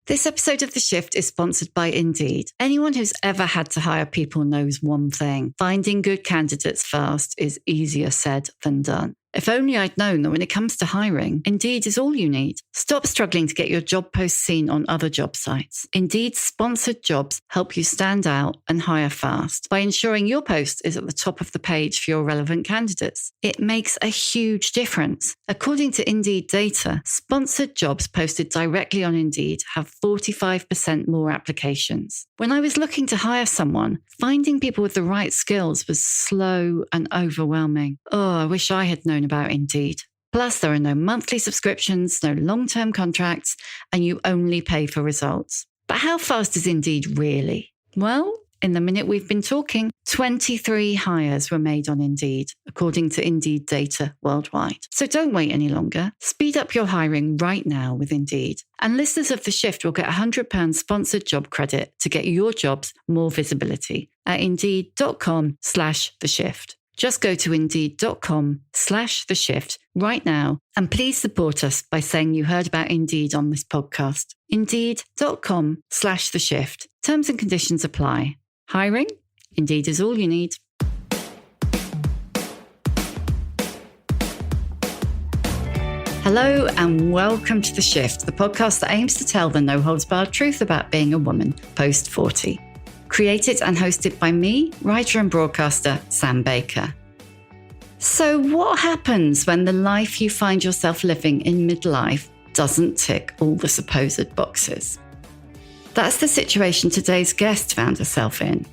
This episode of The Shift is sponsored by Indeed. Anyone who's ever had to hire people knows one thing. Finding good candidates fast is easier said than done. If only I'd known that when it comes to hiring, Indeed is all you need. Stop struggling to get your job posts seen on other job sites. Indeed's sponsored jobs help you stand out and hire fast by ensuring your post is at the top of the page for your relevant candidates. It makes a huge difference. According to Indeed data, sponsored jobs posted directly on Indeed have 45% more applications. When I was looking to hire someone, finding people with the right skills was slow and overwhelming. Oh, I wish I had known about Indeed. Plus, there are no monthly subscriptions, no long-term contracts, and you only pay for results. But how fast is Indeed really? Well, in the minute we've been talking, 23 hires were made on Indeed, according to Indeed data worldwide. So don't wait any longer. Speed up your hiring right now with Indeed. And listeners of The Shift will get £100 sponsored job credit to get your jobs more visibility at indeed.com/theshift. Just go to indeed.com/theshift right now and please support us by saying you heard about Indeed on this podcast. Indeed.com/theshift. Terms and conditions apply. Hiring? Indeed is all you need. Hello and welcome to The Shift, the podcast that aims to tell the no-holds-barred truth about being a woman post-40. Created and hosted by me, writer and broadcaster Sam Baker. So what happens when the life you find yourself living in midlife doesn't tick all the supposed boxes? That's the situation today's guest found herself in.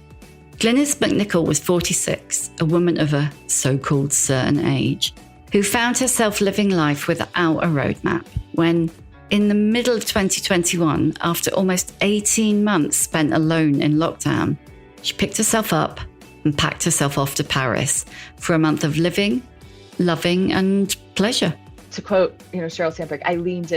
Glynnis MacNicol was 46, a woman of a so-called certain age, who found herself living life without a roadmap when, in the middle of 2021, after almost 18 months spent alone in lockdown, she picked herself up and packed herself off to Paris for a month of living, loving, and pleasure. To quote, Sheryl Sandberg, I leaned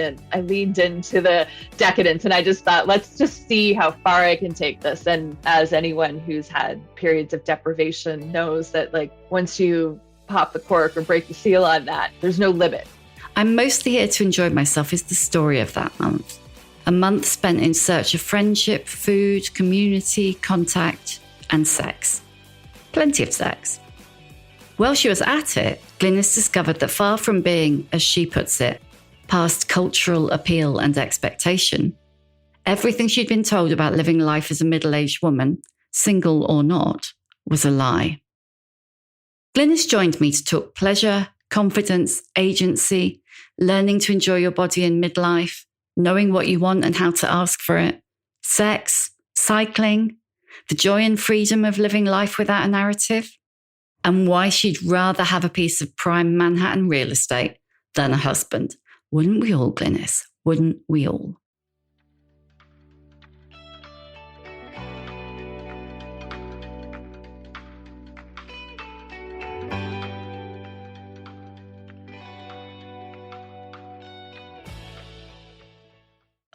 into the decadence, and I just thought, let's just see how far I can take this. And as anyone who's had periods of deprivation knows that, once you pop the cork or break the seal on that, there's no limit. I'm mostly here to enjoy myself is the story of that month. A month spent in search of friendship, food, community, contact, and sex. Plenty of sex. While she was at it, Glynnis discovered that far from being, as she puts it, past cultural appeal and expectation, everything she'd been told about living life as a middle-aged woman, single or not, was a lie. Glynnis joined me to talk pleasure, confidence, agency, learning to enjoy your body in midlife, knowing what you want and how to ask for it, sex, cycling, the joy and freedom of living life without a narrative, and why she'd rather have a piece of prime Manhattan real estate than a husband. Wouldn't we all, Glynnis? Wouldn't we all?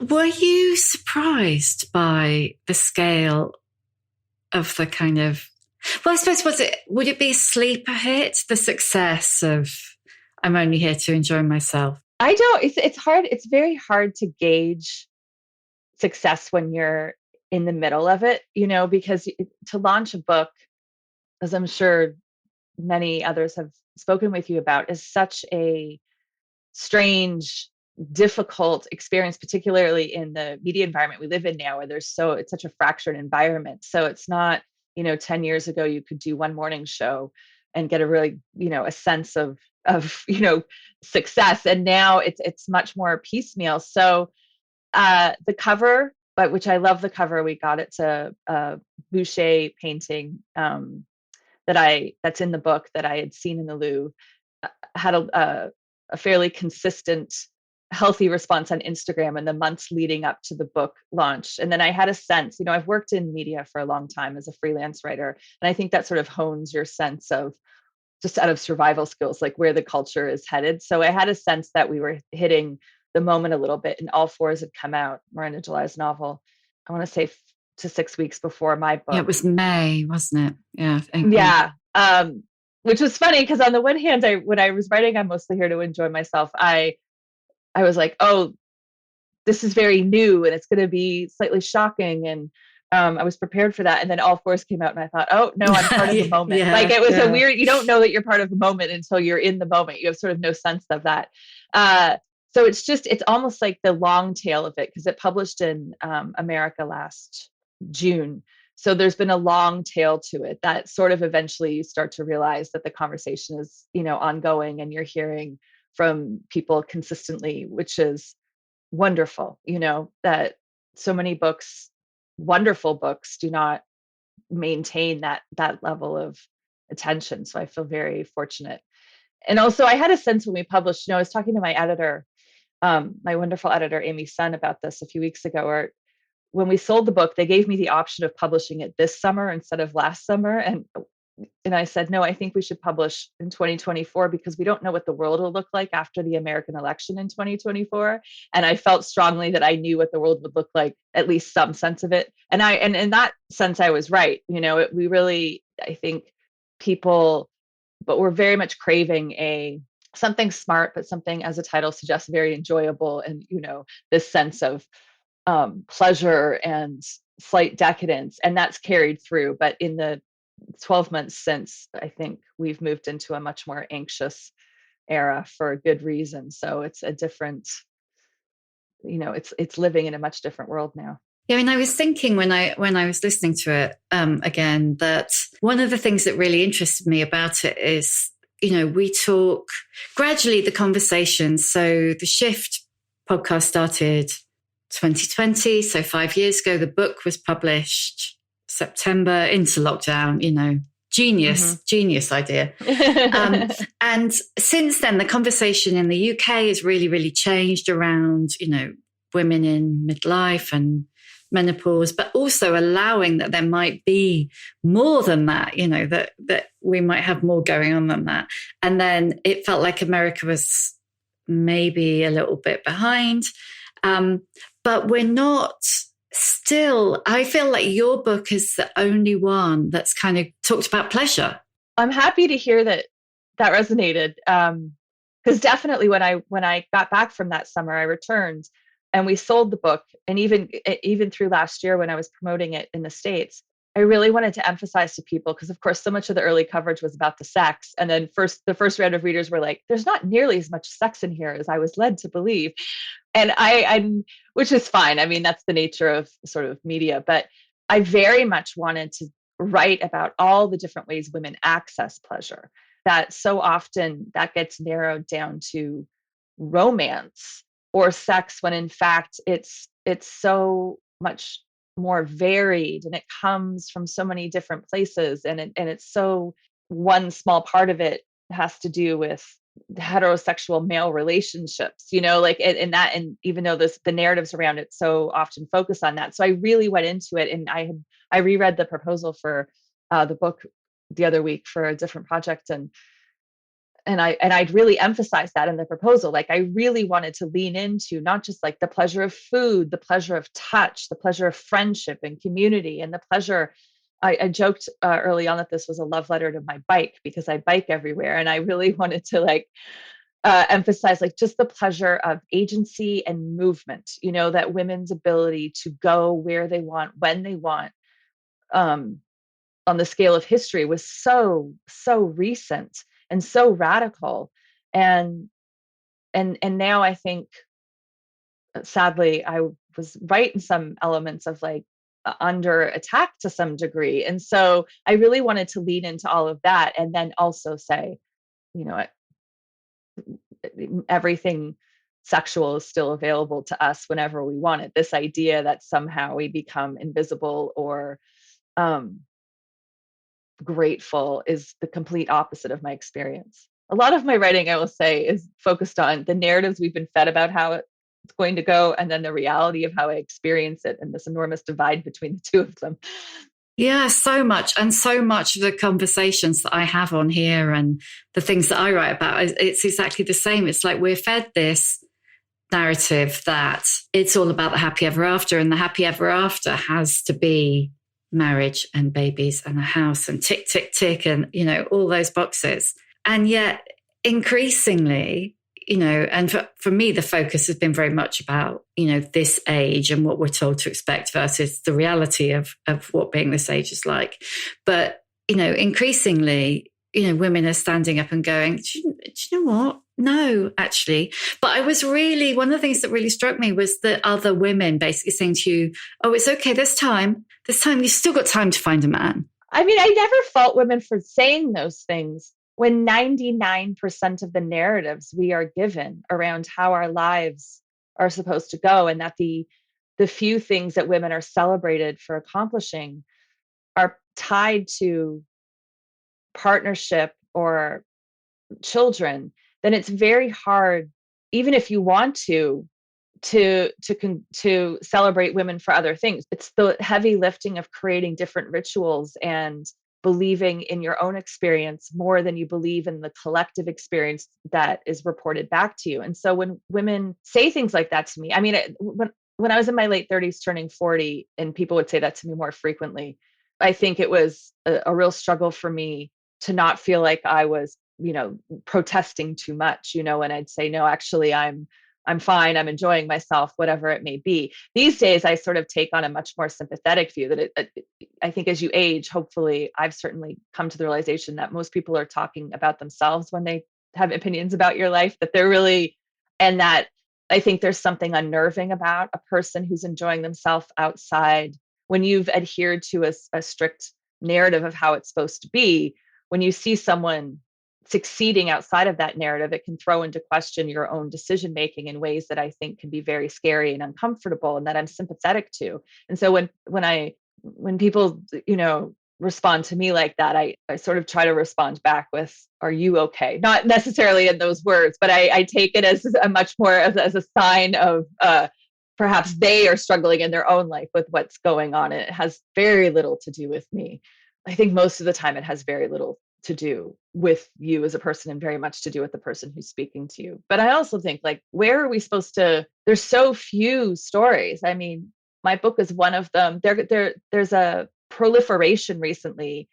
Were you surprised by the scale of the kind of, well, I suppose, would it be a sleeper hit, the success of I'm only here to enjoy myself? I don't, it's hard. It's very hard to gauge success when you're in the middle of it, because to launch a book, as I'm sure many others have spoken with you about, is such a strange, difficult experience, particularly in the media environment we live in now, where it's such a fractured environment. So it's not, 10 years ago, you could do one morning show and get a really, a sense of success. And now it's much more piecemeal. So the cover, but which I love the cover, we got it's a Boucher painting that's in the book that I had seen in the Louvre, had a fairly consistent, healthy response on Instagram in the months leading up to the book launch. And then I had a sense, I've worked in media for a long time as a freelance writer. And I think that sort of hones your sense of, just out of survival skills, like where the culture is headed. So I had a sense that we were hitting the moment a little bit, and All Fours had come out, Miranda July's novel, I want to say to 6 weeks before my book. Yeah, it was May, wasn't it? Yeah. Yeah. Which was funny because on the one hand, when I was writing I'm Mostly Here to Enjoy Myself, I was like, oh, this is very new and it's going to be slightly shocking. And I was prepared for that. And then All Fours came out and I thought, oh no, I'm part of the moment. Like it was a weird, you don't know that you're part of the moment until you're in the moment. You have sort of no sense of that. So it's almost like the long tail of it, because it published in America last June. So there's been a long tail to it that sort of eventually you start to realize that the conversation is, ongoing, and you're hearing from people consistently, which is wonderful, that so many books, wonderful books, do not maintain that level of attention. So I feel very fortunate. And also I had a sense when we published, I was talking to my editor, my wonderful editor, Amy Sun, about this a few weeks ago, or when we sold the book, they gave me the option of publishing it this summer instead of last summer. And I said, no, I think we should publish in 2024 because we don't know what the world will look like after the American election in 2024. And I felt strongly that I knew what the world would look like, at least some sense of it. And in that sense, I was right. We really, I think people, but we're very much craving something smart, but something, as the title suggests, very enjoyable. And, this sense of pleasure and slight decadence, and that's carried through. But in the 12 months since, I think we've moved into a much more anxious era for a good reason. So it's a different, it's living in a much different world now. Yeah, I was thinking when I was listening to it again, that one of the things that really interested me about it is, we talk gradually, the conversations. So the Shift podcast started 2020. So 5 years ago, the book was published September into lockdown, genius idea. And since then, the conversation in the UK has really, really changed around, women in midlife and menopause, but also allowing that there might be more than that, that we might have more going on than that. And then it felt like America was maybe a little bit behind. But we're not still. I feel like your book is the only one that's kind of talked about pleasure. I'm happy to hear that resonated. Because definitely when I got back from that summer, I returned and we sold the book. And even through last year when I was promoting it in the States, I really wanted to emphasize to people, because of course so much of the early coverage was about the sex. And then the first round of readers were like, there's not nearly as much sex in here as I was led to believe. And I which is fine. I mean, that's the nature of sort of media, but I very much wanted to write about all the different ways women access pleasure, that so often that gets narrowed down to romance or sex, when in fact it's so much more varied, and it comes from so many different places, and it's so, one small part of it has to do with heterosexual male relationships, and even though the narratives around it so often focus on that. So I really went into it, and I reread the proposal for the book the other week for a different project, and I'd really emphasized that in the proposal. Like, I really wanted to lean into not just like the pleasure of food, the pleasure of touch, the pleasure of friendship and community, and the pleasure. I joked early on that this was a love letter to my bike, because I bike everywhere. And I really wanted to emphasize just the pleasure of agency and movement, that women's ability to go where they want, when they want, on the scale of history was so recent and so radical. And now I think, sadly, I was right in some elements of under attack to some degree. And so I really wanted to lean into all of that, and then also say, everything sexual is still available to us whenever we want it. This idea that somehow we become invisible or grateful is the complete opposite of my experience. A lot of my writing, I will say, is focused on the narratives we've been fed about how it's going to go, and then the reality of how I experience it, and this enormous divide between the two of them. Yeah, so much. And so much of the conversations that I have on here and the things that I write about, it's exactly the same. It's like we're fed this narrative that it's all about the happy ever after, and the happy ever after has to be marriage and babies and a house and tick, tick, tick, and, all those boxes. And yet increasingly, and for me, the focus has been very much about, this age and what we're told to expect versus the reality of what being this age is like. But, increasingly, women are standing up and going, do you know what? No, actually. But one of the things that really struck me was the other women basically saying to you, oh, it's okay this time you've still got time to find a man. I mean, I never fault women for saying those things when 99% of the narratives we are given around how our lives are supposed to go, and that the few things that women are celebrated for accomplishing are tied to partnership or children, then it's very hard, even if you want to celebrate women for other things. It's the heavy lifting of creating different rituals and believing in your own experience more than you believe in the collective experience that is reported back to you. And so when women say things like that to me, I mean, when I was in my late 30s turning 40 and people would say that to me more frequently, I think it was a real struggle for me to not feel like I was, protesting too much, and I'd say, no, actually, I'm fine. I'm enjoying myself, whatever it may be. These days, I sort of take on a much more sympathetic view that I think as you age, hopefully, I've certainly come to the realization that most people are talking about themselves when they have opinions about your life, that they're really, and that I think there's something unnerving about a person who's enjoying themselves outside when you've adhered to a strict narrative of how it's supposed to be. When you see someone succeeding outside of that narrative, it can throw into question your own decision making in ways that I think can be very scary and uncomfortable, and that I'm sympathetic to. And so when people, respond to me like that, I sort of try to respond back with, are you okay? Not necessarily in those words, but I take it as a much more as a sign of perhaps they are struggling in their own life with what's going on. And it has very little to do with me. I think most of the time it has very little to do with you as a person and very much to do with the person who's speaking to you. But I also think, like, where are we supposed to, there's so few stories. I mean, my book is one of them. There's a proliferation recently,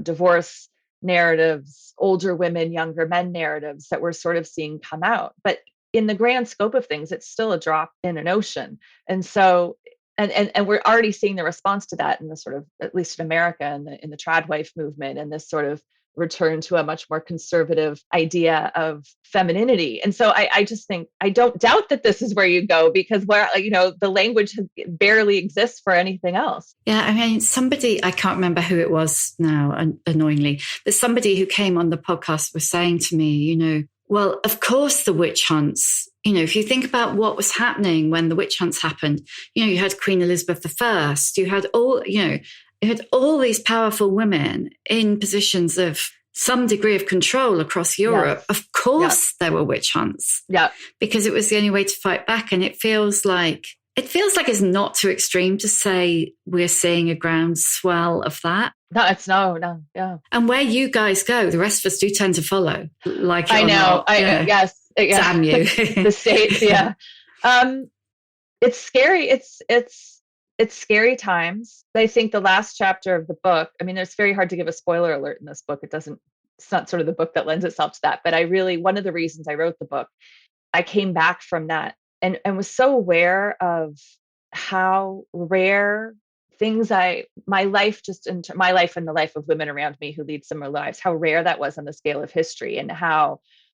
divorce narratives, older women, younger men narratives that we're sort of seeing come out. But in the grand scope of things, it's still a drop in an ocean. And so and we're already seeing the response to that in the sort of, at least in America, in the trad wife movement, and this sort of return to a much more conservative idea of femininity. And so I just think, I don't doubt that this is where you go, because the language barely exists for anything else. Yeah, I mean, somebody, I can't remember who it was now, annoyingly, but somebody who came on the podcast was saying to me, well, of course the witch hunts, if you think about what was happening when the witch hunts happened, you had Queen Elizabeth I, you had all these powerful women in positions of some degree of control across Europe. Yes. Of course, there were witch hunts. Yeah, because it was the only way to fight back. And it feels like it's not too extreme to say we're seeing a groundswell of that. No, it's no, yeah. And where you guys go, the rest of us do tend to follow. Like I know, yes, damn you, the States, yeah. It's scary. It's scary times. I think the last chapter of the book, I mean, it's very hard to give a spoiler alert in this book. It's not sort of the book that lends itself to that. But one of the reasons I wrote the book, I came back from that and was so aware of how rare things my life and the life of women around me who lead similar lives, how rare that was on the scale of history, and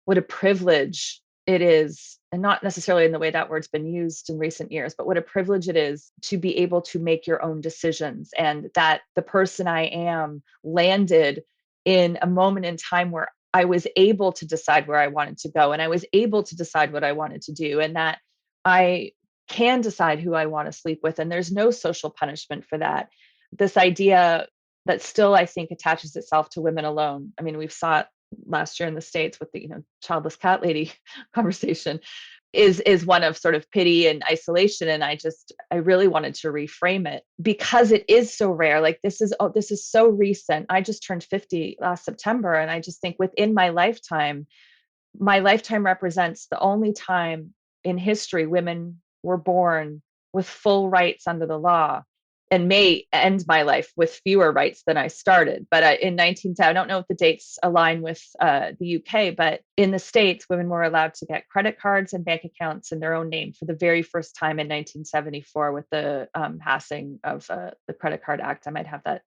what a privilege it is, and not necessarily in the way that word's been used in recent years, but what a privilege it is to be able to make your own decisions, and that the person I am landed in a moment in time where I was able to decide where I wanted to go, and I was able to decide what I wanted to do, and that I can decide who I want to sleep with, and there's no social punishment for that. This idea that still, I think, attaches itself to women alone. I mean, we've saw it last year in the States with the childless cat lady conversation, is one of sort of pity and isolation. And I really wanted to reframe it because it is so rare. Like this is so recent. I just turned 50 last September, and I just think within my lifetime represents the only time in history women were born with full rights under the law. and may end my life with fewer rights than I started. But in 1910, I don't know if the dates align with the UK, but in the States, women were allowed to get credit cards and bank accounts in their own name for the very first time in 1974 with the passing of the Credit Card Act. I might have that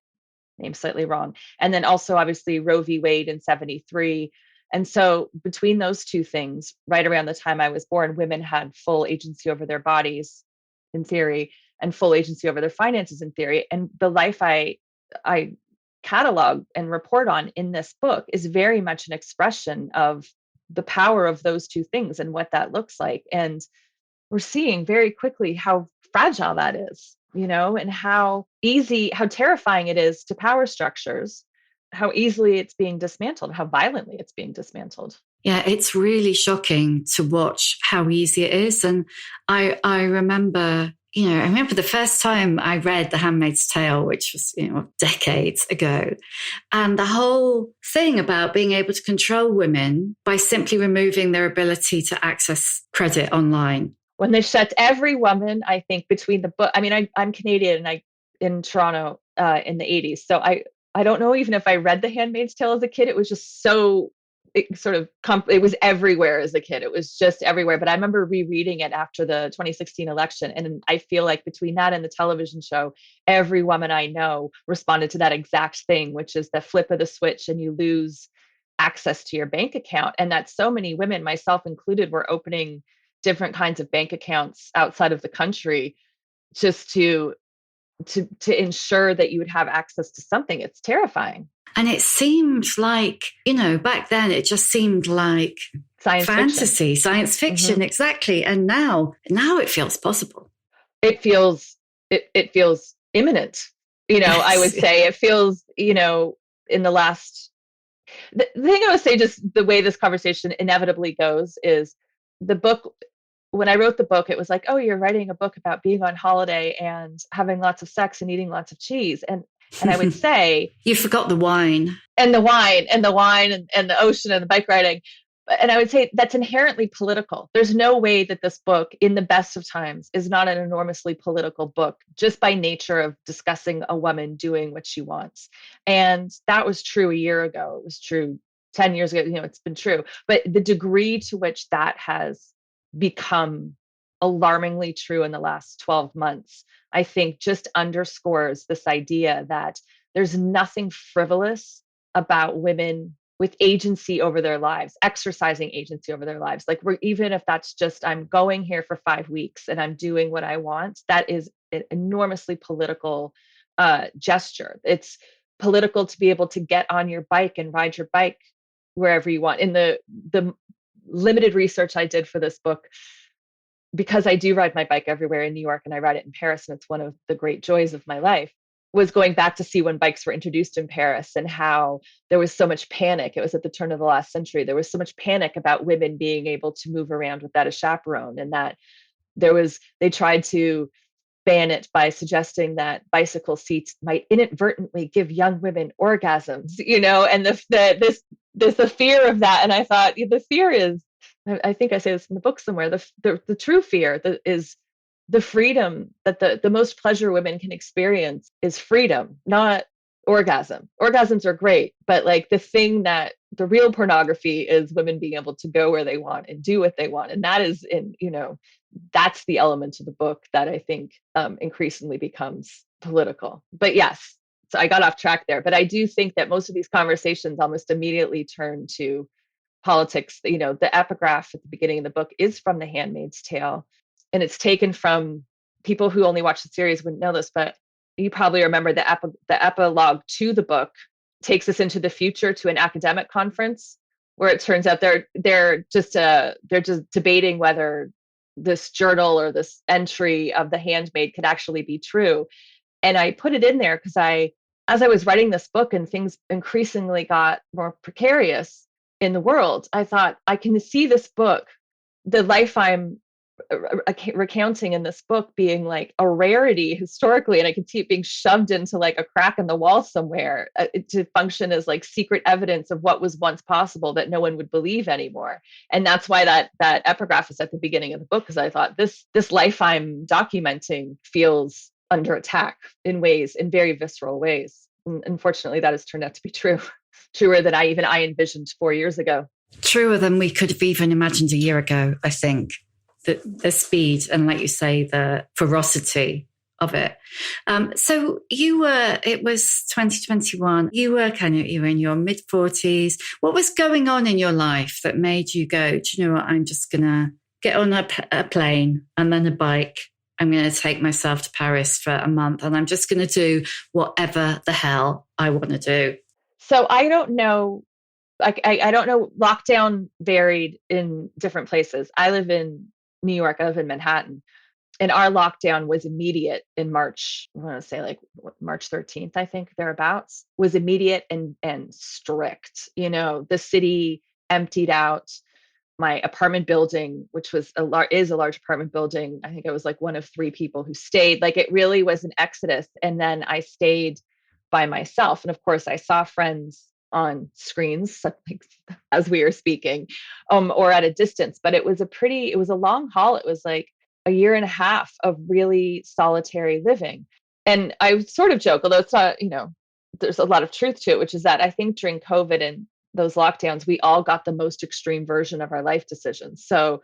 name slightly wrong. And then also, obviously, Roe v. Wade in 73. And so between those two things, right around the time I was born, women had full agency over their bodies in theory and full agency over their finances in theory. And the life I catalog and report on in this book is very much an expression of the power of those two things and what that looks like. And we're seeing very quickly how fragile that is, and how easy, how terrifying it is to power structures, how easily it's being dismantled, how violently it's being dismantled. Yeah, it's really shocking to watch how easy it is. And I remember, I remember the first time I read The Handmaid's Tale, which was, decades ago. And the whole thing about being able to control women by simply removing their ability to access credit online. When they shut every woman, I think, between the book. I mean, I'm Canadian and I in Toronto in the 80s. So I don't know even if I read The Handmaid's Tale as a kid. It was just so it was everywhere as a kid. It was just everywhere. But I remember rereading it after the 2016 election. And I feel like between that and the television show, every woman I know responded to that exact thing, which is the flip of the switch and you lose access to your bank account. And that so many women, myself included, were opening different kinds of bank accounts outside of the country just to ensure that you would have access to something. It's terrifying. And it seemed like, back then it just seemed like fantasy, science fiction, exactly. And now it feels possible. It feels imminent. Yes. I would say it feels, in the last, the thing I would say, just the way this conversation inevitably goes is the book. When I wrote the book, it was like, oh, you're writing a book about being on holiday and having lots of sex and eating lots of cheese. And I would say, you forgot the wine and the wine and the ocean and the bike riding. And I would say that's inherently political. There's no way that this book, in the best of times, is not an enormously political book, just by nature of discussing a woman doing what she wants. And that was true a year ago. It was true 10 years ago. It's been true. But the degree to which that has become alarmingly true in the last 12 months, I think just underscores this idea that there's nothing frivolous about women with agency over their lives, exercising agency over their lives. Like, even if that's just, I'm going here for 5 weeks and I'm doing what I want, that is an enormously political gesture. It's political to be able to get on your bike and ride your bike wherever you want. In the limited research I did for this book, because I do ride my bike everywhere in New York and I ride it in Paris, and it's one of the great joys of my life, was going back to see when bikes were introduced in Paris and how there was so much panic. It was at the turn of the last century. There was so much panic about women being able to move around without a chaperone, and that they tried to ban it by suggesting that bicycle seats might inadvertently give young women orgasms, and the fear of that. And I thought, the fear is, I think I say this in the book somewhere, the true fear that is the freedom that the most pleasure women can experience is freedom, not orgasm. Orgasms are great, but like the thing that the real pornography is women being able to go where they want and do what they want. And that is that's the element of the book that I think increasingly becomes political. But yes, so I got off track there, but I do think that most of these conversations almost immediately turn to politics. The epigraph at the beginning of the book is from The Handmaid's Tale, and it's taken from, people who only watch the series wouldn't know this, but you probably remember the epilogue to the book takes us into the future to an academic conference where it turns out they're just debating whether this journal or this entry of the handmaid could actually be true. And I put it in there because as I was writing this book and things increasingly got more precarious in the world, I thought, I can see this book, the life I'm recounting in this book, being like a rarity historically, and I can see it being shoved into like a crack in the wall somewhere to function as like secret evidence of what was once possible that no one would believe anymore. And that's why that epigraph is at the beginning of the book, because I thought this life I'm documenting feels under attack in very visceral ways. And unfortunately, that has turned out to be true, truer than I envisioned 4 years ago. Truer than we could have even imagined a year ago, I think. The speed and, like you say, the ferocity of it. So it was 2021. You were in your mid 40s. What was going on in your life that made you go, do you know what? I'm just going to get on a plane and then a bike. I'm going to take myself to Paris for a month and I'm just going to do whatever the hell I want to do. So I don't know. I don't know. Lockdown varied in different places. I live in New York. I live in Manhattan. And our lockdown was immediate in March. I want to say like March 13th, I think, thereabouts, was immediate and strict. The city emptied out. My apartment building, which was is a large apartment building. I think I was like one of three people who stayed. Like it really was an exodus. And then I stayed by myself. And of course, I saw friends on screens as we were speaking, or at a distance. But it was a long haul. It was like a year and a half of really solitary living. And I sort of joke, although it's not, there's a lot of truth to it, which is that I think during COVID and those lockdowns, we all got the most extreme version of our life decisions. So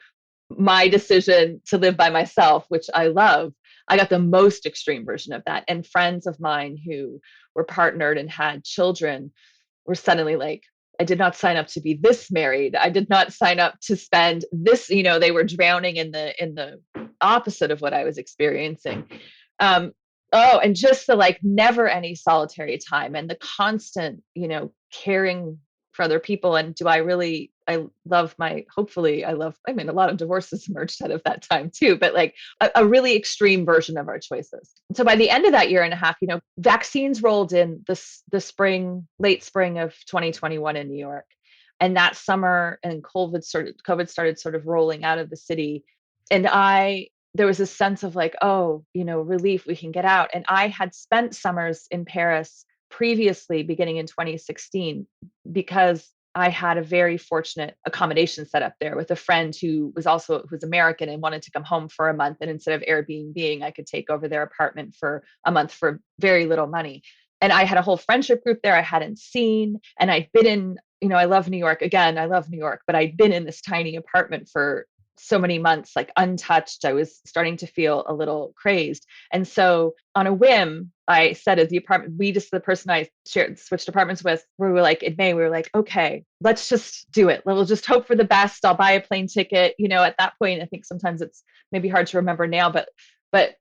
my decision to live by myself, which I love, I got the most extreme version of that. And friends of mine who were partnered and had children were suddenly like, I did not sign up to be this married. I did not sign up to spend this, they were drowning in the opposite of what I was experiencing. And just the like never any solitary time and the constant, caring for other people. And I mean, a lot of divorces emerged out of that time too, but like a really extreme version of our choices. So by the end of that year and a half, vaccines rolled in late spring of 2021 in New York. And that summer and COVID started sort of rolling out of the city. And there was a sense of like, oh, relief, we can get out. And I had spent summers in Paris previously, beginning in 2016, because I had a very fortunate accommodation set up there with a friend who was American and wanted to come home for a month. And instead of Airbnb, I could take over their apartment for a month for very little money. And I had a whole friendship group there I hadn't seen. And I'd been in, I love New York. Again, I love New York, but I'd been in this tiny apartment for so many months, like untouched. I was starting to feel a little crazed. And so on a whim, I said at the apartment, the person I switched apartments with, we were like, in May, we were like, okay, let's just do it. We'll just hope for the best. I'll buy a plane ticket. At that point, I think sometimes it's maybe hard to remember now, but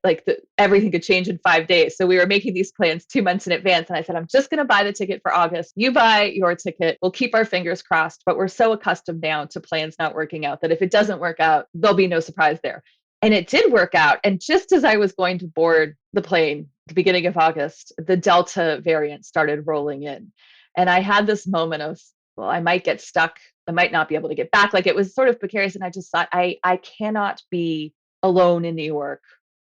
like everything could change in 5 days. So we were making these plans 2 months in advance. And I said, I'm just going to buy the ticket for August. You buy your ticket. We'll keep our fingers crossed. But we're so accustomed now to plans not working out that if it doesn't work out, there'll be no surprise there. And it did work out. And just as I was going to board the plane, the beginning of August, the Delta variant started rolling in. And I had this moment of, well, I might get stuck. I might not be able to get back. Like it was sort of precarious. And I just thought, I cannot be alone in New York.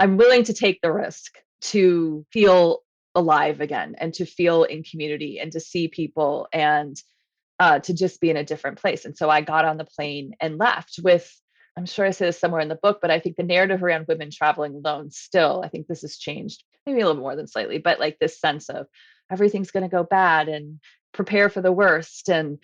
I'm willing to take the risk to feel alive again and to feel in community and to see people and to just be in a different place. And so I got on the plane and left with, I'm sure I say this somewhere in the book, but I think the narrative around women traveling alone still, I think this has changed maybe a little more than slightly, but like this sense of everything's going to go bad and prepare for the worst. And,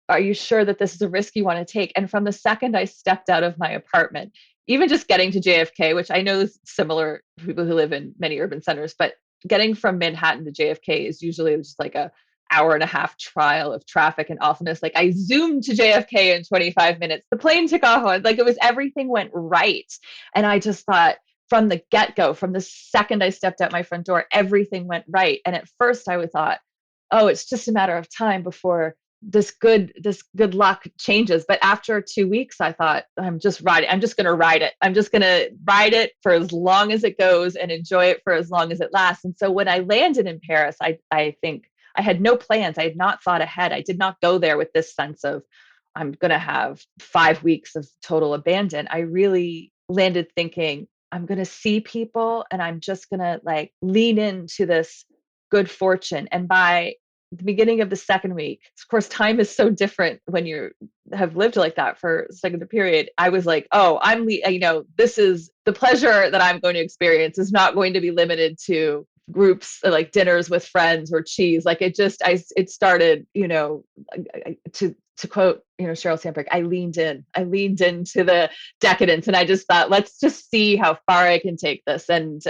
are you sure that this is a risk you want to take? And from the second I stepped out of my apartment, even just getting to JFK, which I know is similar to people who live in many urban centers, but getting from Manhattan to JFK is usually just like a hour and a half trial of traffic and awfulness. Like I zoomed to JFK in 25 minutes. The plane took off. Everything went right. And I just thought from the get-go, from the second I stepped out my front door, everything went right. And at first I thought, oh, it's just a matter of time before this good luck changes. But after 2 weeks, I thought, I'm just going to ride it. I'm just going to ride it for as long as it goes and enjoy it for as long as it lasts. And so when I landed in Paris, I think I had no plans. I had not thought ahead. I did not go there with this sense of I'm going to have 5 weeks of total abandon. I really landed thinking I'm going to see people and I'm just going to like lean into this good fortune. And by the beginning of the second week, of course, time is so different when you have lived like that for a second period. I was like, oh, this is the pleasure that I'm going to experience is not going to be limited to groups like dinners with friends or cheese. Like it started, to quote, Sheryl Sandberg, I leaned into the decadence, and I just thought, let's just see how far I can take this. And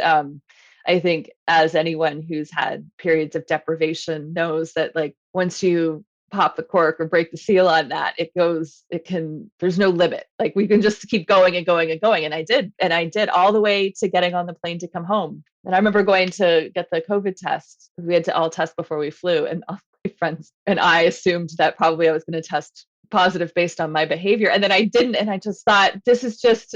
I think as anyone who's had periods of deprivation knows that, like, once you pop the cork or break the seal on that, there's no limit. Like, we can just keep going and going and going. And I did all the way to getting on the plane to come home. And I remember going to get the COVID test. We had to all test before we flew. And all my friends and I assumed that probably I was going to test positive based on my behavior. And then I didn't. And I just thought, this is just,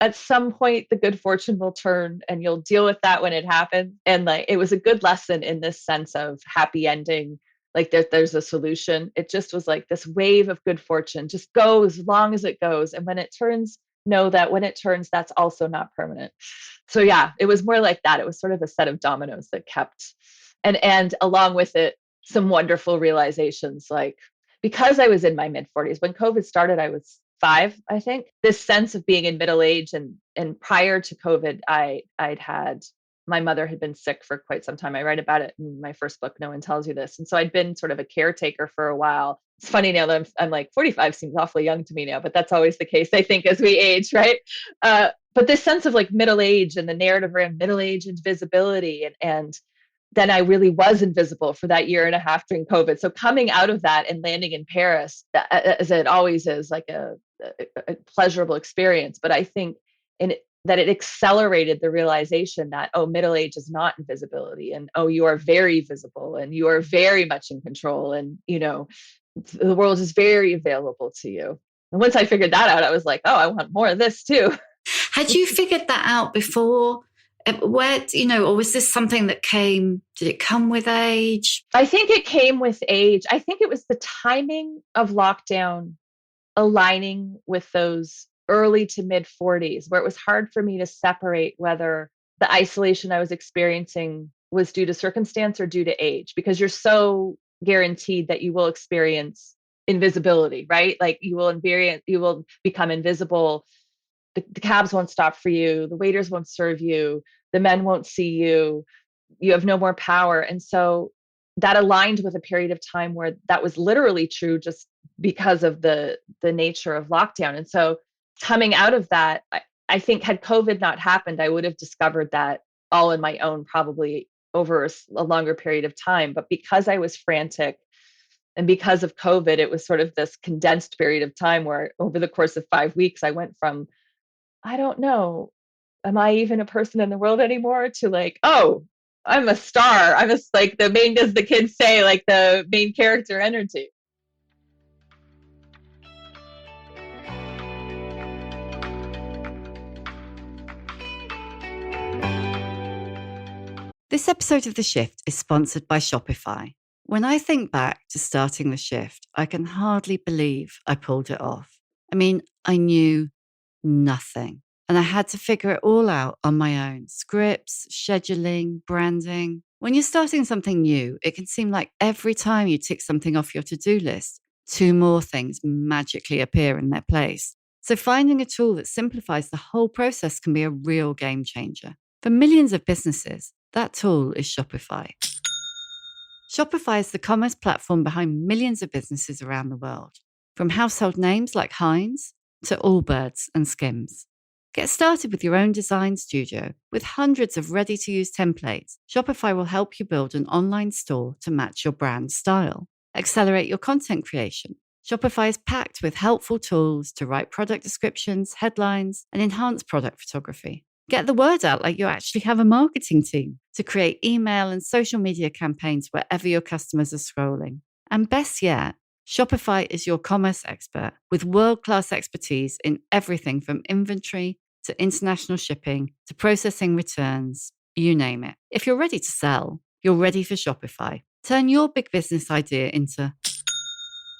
at some point the good fortune will turn and you'll deal with that when it happens. And like, it was a good lesson in this sense of happy ending. Like there's a solution. It just was like this wave of good fortune, just go as long as it goes. And when it turns, know that when it turns, that's also not permanent. So yeah, it was more like that. It was sort of a set of dominoes that kept, and along with it, some wonderful realizations. Like, because I was in my mid 40s, when COVID started, I was 5, I think. This sense of being in middle age, and prior to COVID, I'd had, my mother had been sick for quite some time. I write about it in my first book, No One Tells You This. And so I'd been sort of a caretaker for a while. It's funny now that I'm like 45 seems awfully young to me now, but that's always the case, I think, as we age, right? But this sense of like middle age and the narrative around middle age and visibility, and then I really was invisible for that year and a half during COVID. So coming out of that and landing in Paris, as it always is, like a pleasurable experience. But I think that it accelerated the realization that, oh, middle age is not invisibility, and oh, you are very visible and you are very much in control, and the world is very available to you. And once I figured that out, I was like, oh, I want more of this too. Had you figured that out before? Where, or was this something that did it come with age? I think it came with age. I think it was the timing of lockdown aligning with those early to mid 40s, where it was hard for me to separate whether the isolation I was experiencing was due to circumstance or due to age, because you're so guaranteed that you will experience invisibility, right? Like you will become invisible. The cabs won't stop for you. The waiters won't serve you. The men won't see you. You have no more power. And so that aligned with a period of time where that was literally true, just because of the nature of lockdown. And so coming out of that, I think had COVID not happened, I would have discovered that all on my own, probably over a longer period of time. But because I was frantic, and because of COVID, it was sort of this condensed period of time where over the course of 5 weeks, I went from, I don't know, am I even a person in the world anymore, to like, oh, I'm a star. I'm just like the main, as the kids say, like the main character energy. This episode of The Shift is sponsored by Shopify. When I think back to starting The Shift, I can hardly believe I pulled it off. I mean, I knew nothing, and I had to figure it all out on my own. Scripts, scheduling, branding. When you're starting something new, it can seem like every time you tick something off your to-do list, 2 more things magically appear in their place. So finding a tool that simplifies the whole process can be a real game changer. For millions of businesses, that tool is Shopify. Shopify is the commerce platform behind millions of businesses around the world, from household names like Heinz to Allbirds and Skims. Get started with your own design studio. With hundreds of ready-to-use templates, Shopify will help you build an online store to match your brand style. Accelerate your content creation. Shopify is packed with helpful tools to write product descriptions, headlines, and enhance product photography. Get the word out like you actually have a marketing team to create email and social media campaigns wherever your customers are scrolling. And best yet, Shopify is your commerce expert with world-class expertise in everything from inventory to international shipping to processing returns, you name it. If you're ready to sell, you're ready for Shopify. Turn your big business idea into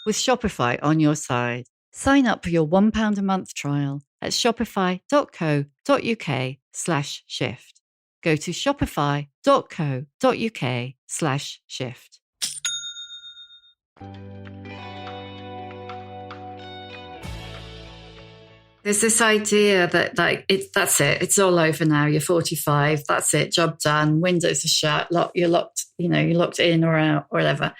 with Shopify on your side. Sign up for your £1 a month trial at shopify.co.uk/shift. Go to shopify.co.uk/shift. There's this idea that that's it. It's all over now. You're 45. That's it. Job done. Windows are shut. You're locked, you're locked in or out or whatever.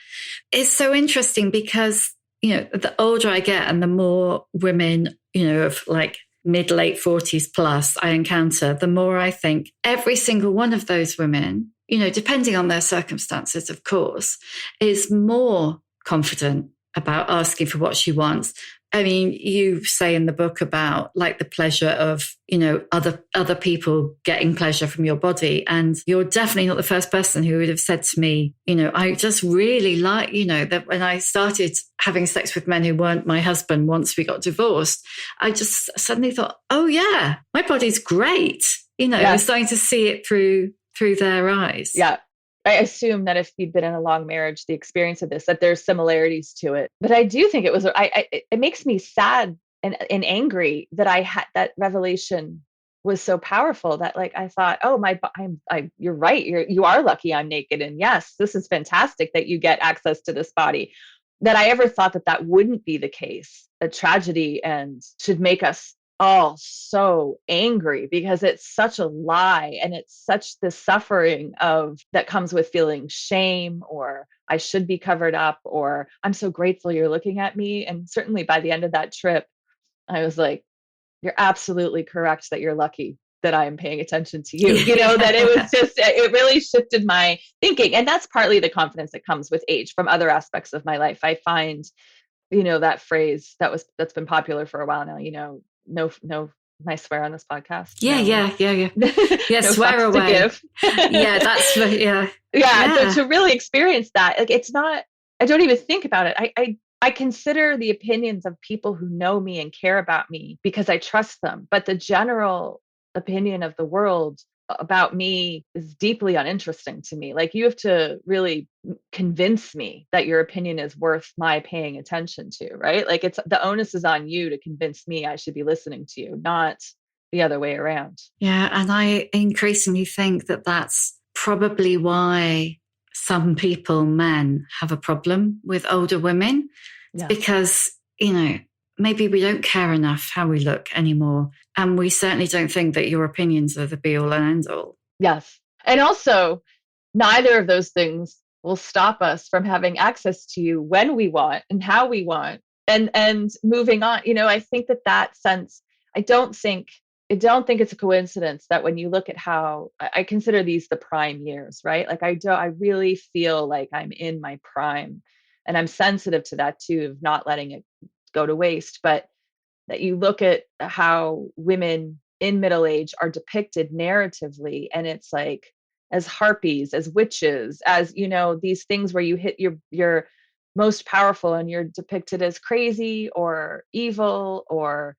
It's so interesting because, the older I get and the more women, of like late 40s plus I encounter, the more I think every single one of those women, depending on their circumstances, of course, is more confident about asking for what she wants. I mean, you say in the book about like the pleasure of, other people getting pleasure from your body. And you're definitely not the first person who would have said to me, I just really like, that when I started having sex with men who weren't my husband once we got divorced, I just suddenly thought, oh yeah, my body's great. Yeah. I'm starting to see it through their eyes. Yeah. I assume that if you'd been in a long marriage, the experience of this, that there's similarities to it. But I do think it makes me sad and angry that I had that revelation was so powerful that like, I thought, oh, you're right. You are lucky I'm naked. And yes, this is fantastic that you get access to this body. That I ever thought that wouldn't be the case, a tragedy, and should make us all so angry because it's such a lie, and it's such the suffering of that comes with feeling shame, or I should be covered up, or I'm so grateful you're looking at me. And certainly by the end of that trip, I was like, you're absolutely correct that you're lucky that I am paying attention to you. That it really shifted my thinking. And that's partly the confidence that comes with age from other aspects of my life. I find, that phrase that's been popular for a while now, no, can I swear on this podcast? Yeah, no. Yeah, no swear away. Yeah, that's, yeah. Yeah. So to really experience that, like, it's not, I don't even think about it. I consider the opinions of people who know me and care about me because I trust them. But the general opinion of the world about me is deeply uninteresting to me. Like, you have to really convince me that your opinion is worth my paying attention to, right? Like, it's the onus is on you to convince me I should be listening to you, not the other way around. Yeah. And I increasingly think that that's probably why some men have a problem with older women. Yeah. Because, maybe we don't care enough how we look anymore. And we certainly don't think that your opinions are the be all and end all. Yes. And also, neither of those things will stop us from having access to you when we want and how we want, and moving on. I think that sense, I don't think it's a coincidence that when you look at how I consider these the prime years, right? Like, I really feel like I'm in my prime, and I'm sensitive to that too, of not letting it go to waste. But that you look at how women in middle age are depicted narratively, and it's like as harpies, as witches, as these things where you hit your most powerful and you're depicted as crazy or evil or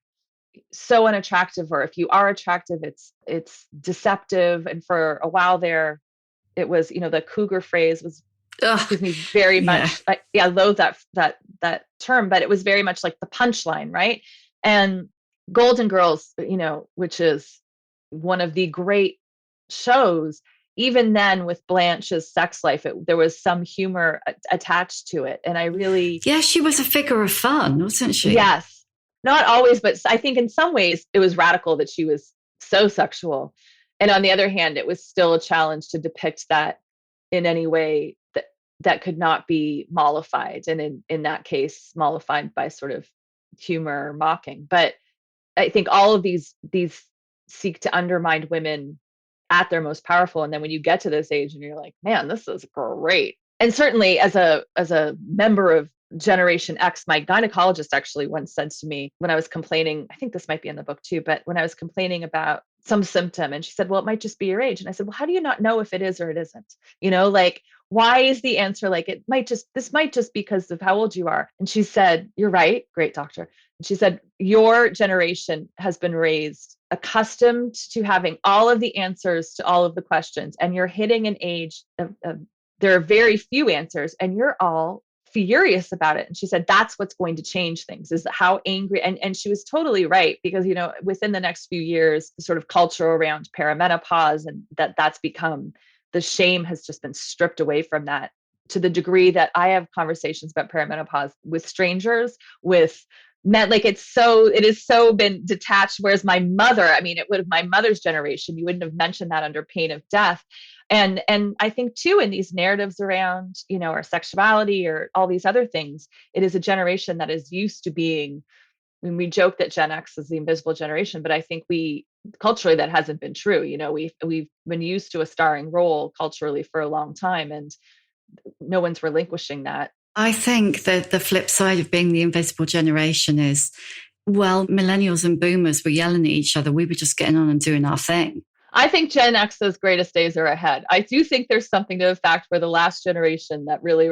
so unattractive, or if you are attractive, it's deceptive. And for a while there, it was, the cougar phrase was, excuse me, very much, I loathe that term, but it was very much like the punchline, right? And Golden Girls, which is one of the great shows, even then with Blanche's sex life, there was some humor attached to it. And I really... Yeah, she was a figure of fun, wasn't she? Yes. Not always, but I think in some ways it was radical that she was so sexual. And on the other hand, it was still a challenge to depict that in any way that could not be mollified. And in that case, mollified by sort of humor or mocking. But I think all of these seek to undermine women at their most powerful. And then when you get to this age and you're like, man, this is great. And certainly as a member of Generation X, my gynecologist actually once said to me when I was complaining, I think this might be in the book too, but when I was complaining about some symptom, and she said, well, it might just be your age. And I said, well, how do you not know if it is or it isn't? Like, why is the answer like this might just because of how old you are? And she said, you're right. Great doctor. And she said, your generation has been raised accustomed to having all of the answers to all of the questions. And you're hitting an age of there are very few answers, and you're all furious about it. And she said, that's what's going to change things, is how angry. And she was totally right, because, within the next few years, the sort of culture around perimenopause and that's become, the shame has just been stripped away from that to the degree that I have conversations about perimenopause with strangers, with men, like it is so been detached. Whereas my mother, I mean, it would have my mother's generation, you wouldn't have mentioned that under pain of death. And I think too, in these narratives around, our sexuality or all these other things, it is a generation that is used to being, when we joke that Gen X is the invisible generation, but I think culturally that hasn't been true. We've been used to a starring role culturally for a long time, and no one's relinquishing that. I think that the flip side of being the invisible generation is, well, millennials and boomers were yelling at each other. We were just getting on and doing our thing. I think Gen X's greatest days are ahead. I do think there's something to the fact we're the last generation that really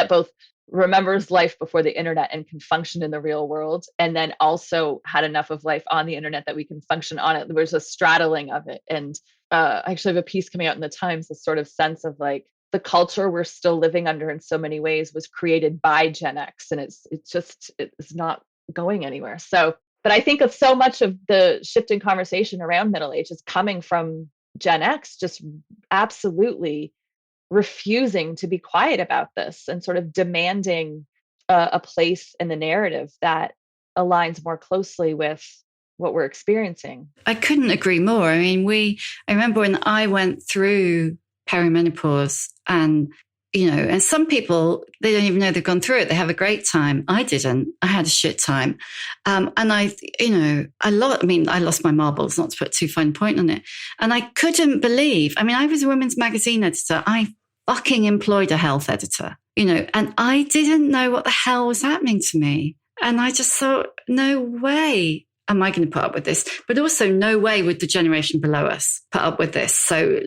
both remembers life before the internet and can function in the real world, and then also had enough of life on the internet that we can function on it. There's a straddling of it. And I actually have a piece coming out in the Times, this sort of sense of like the culture we're still living under in so many ways was created by Gen X, and it's not going anywhere. So, but I think of so much of the shift in conversation around middle age is coming from Gen X, just absolutely refusing to be quiet about this and sort of demanding a place in the narrative that aligns more closely with what we're experiencing. I couldn't agree more. I mean, I remember when I went through perimenopause, and and some people, they don't even know they've gone through it. They have a great time. I didn't. I had a shit time. And I lost my marbles, not to put too fine a point on it. And I couldn't believe, I was a women's magazine editor. I fucking employed a health editor, and I didn't know what the hell was happening to me. And I just thought, no way am I going to put up with this? But also no way would the generation below us put up with this. So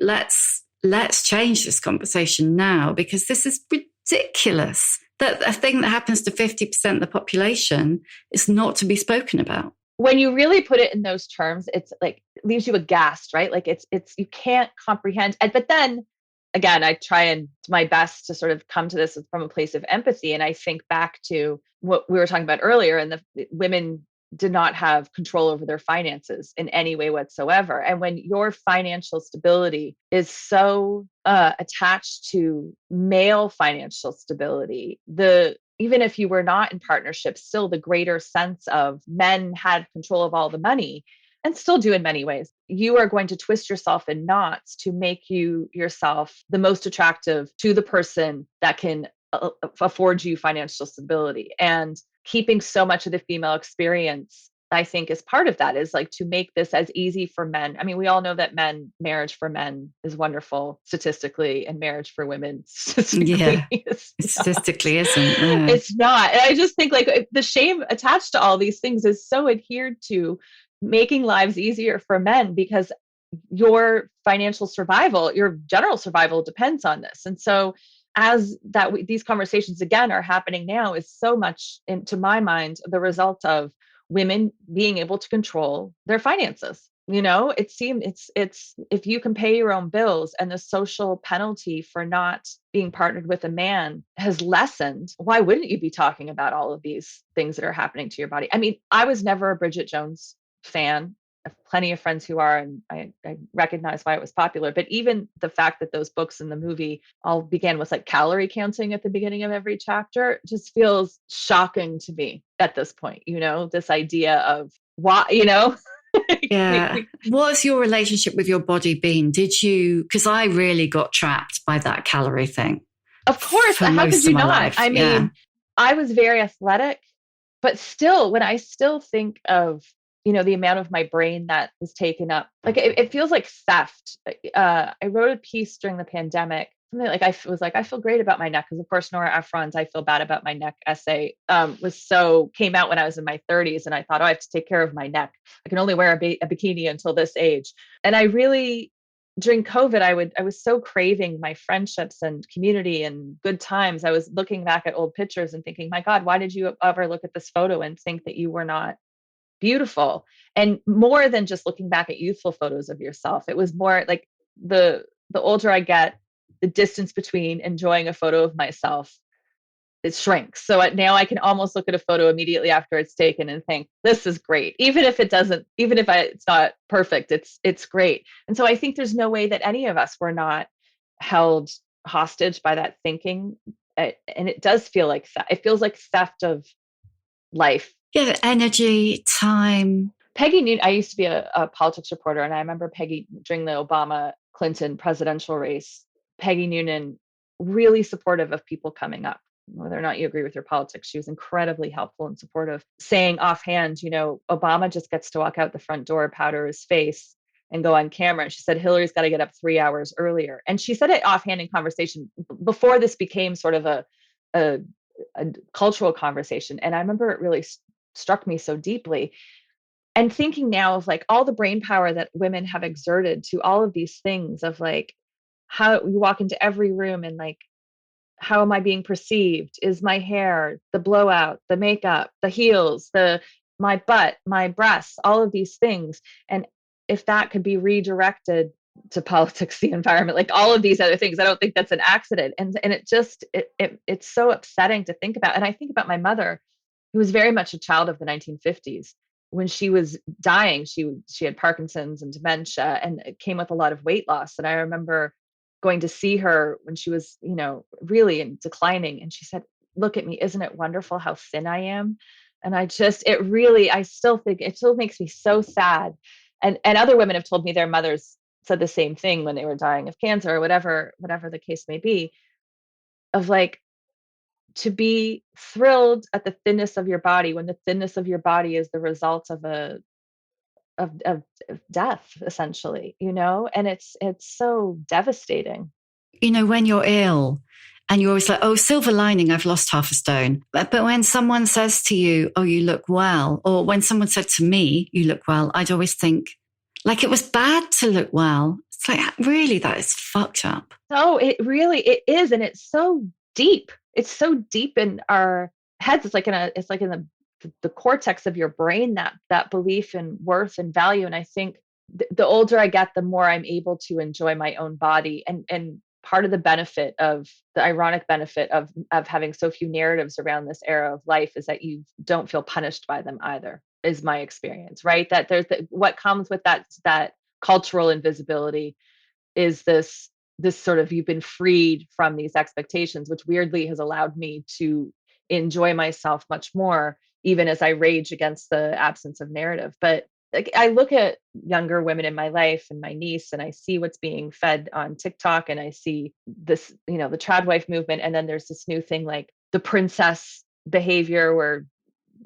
let's change this conversation now, because this is ridiculous that a thing that happens to 50% of the population is not to be spoken about. When you really put it in those terms, it's like, it leaves you aghast, right? Like it's, you can't comprehend. But then again, I try and do my best to sort of come to this from a place of empathy. And I think back to what we were talking about earlier, and the women did not have control over their finances in any way whatsoever. And when your financial stability is so attached to male financial stability, even if you were not in partnership, still the greater sense of men had control of all the money, and still do in many ways, you are going to twist yourself in knots to make yourself the most attractive to the person that can afford you financial stability. And keeping so much of the female experience, I think, is part of that, is like to make this as easy for men. We all know that marriage for men is wonderful statistically, and marriage for women statistically statistically isn't. No. It's not. And I just think like the shame attached to all these things is so adhered to making lives easier for men, because your financial survival, your general survival depends on this. And so these conversations again are happening now is so much, to my mind, the result of women being able to control their finances. It's if you can pay your own bills, and the social penalty for not being partnered with a man has lessened, why wouldn't you be talking about all of these things that are happening to your body? I was never a Bridget Jones fan. I have plenty of friends who are, and I recognize why it was popular. But even the fact that those books and the movie all began with like calorie counting at the beginning of every chapter just feels shocking to me at this point. This idea of why, Yeah. What's your relationship with your body been? Because I really got trapped by that calorie thing. Of course. How could you not? Life. I was very athletic, but still, when I still think of the amount of my brain that was taken up, like it feels like theft. I wrote a piece during the pandemic, something like I feel great about my neck, because of course Nora Ephron's "I feel bad about my neck" essay came out when I was in my 30s, and I thought, I have to take care of my neck. I can only wear a bikini until this age. And I really, during COVID, I was so craving my friendships and community and good times. I was looking back at old pictures and thinking, my God, why did you ever look at this photo and think that you were not beautiful? And more than just looking back at youthful photos of yourself, it was more like the older I get, the distance between enjoying a photo of myself, it shrinks. So now I can almost look at a photo immediately after it's taken and think, this is great. Even if it's not perfect, it's great. And so I think there's no way that any of us were not held hostage by that thinking. And it does feel like it feels like theft of life. Yeah, energy, time. Peggy Noonan, I used to be a politics reporter, and I remember Peggy during the Obama Clinton presidential race, Peggy Noonan, really supportive of people coming up, whether or not you agree with her politics. She was incredibly helpful and supportive, saying offhand, Obama just gets to walk out the front door, powder his face, and go on camera. And she said, Hillary's got to get up 3 hours earlier. And she said it offhand in conversation before this became sort of a cultural conversation. And I remember it really struck me so deeply. And thinking now of like all the brain power that women have exerted to all of these things of like how you walk into every room and like, how am I being perceived? Is my hair, the blowout, the makeup, the heels, my butt, my breasts, all of these things. And if that could be redirected to politics, the environment, like all of these other things, I don't think that's an accident. And it's so upsetting to think about. And I think about my mother, who was very much a child of the 1950s. When she was dying, she had Parkinson's and dementia, and it came with a lot of weight loss. And I remember going to see her when she was, really in declining. And she said, look at me. Isn't it wonderful how thin I am? And I still think it still makes me so sad. And other women have told me their mothers said the same thing when they were dying of cancer or whatever the case may be, of like, to be thrilled at the thinness of your body when the thinness of your body is the result of of death, essentially, and it's so devastating. When you're ill and you're always like, oh, silver lining, I've lost half a stone. But when someone says to you, oh, you look well, or when someone said to me, you look well, I'd always think like it was bad to look well. It's like, really, that is fucked up. Oh, it is. And it's so deep. It's so deep in our heads. It's like in the cortex of your brain, that belief in worth and value. And I think the older I get, the more I'm able to enjoy my own body. And part of the ironic benefit of having so few narratives around this era of life is that you don't feel punished by them either, is my experience, right? That what comes with that cultural invisibility is this sort of, you've been freed from these expectations, which weirdly has allowed me to enjoy myself much more, even as I rage against the absence of narrative. But like, I look at younger women in my life and my niece, and I see what's being fed on TikTok, and I see this, the trad wife movement. And then there's this new thing like the princess behavior, where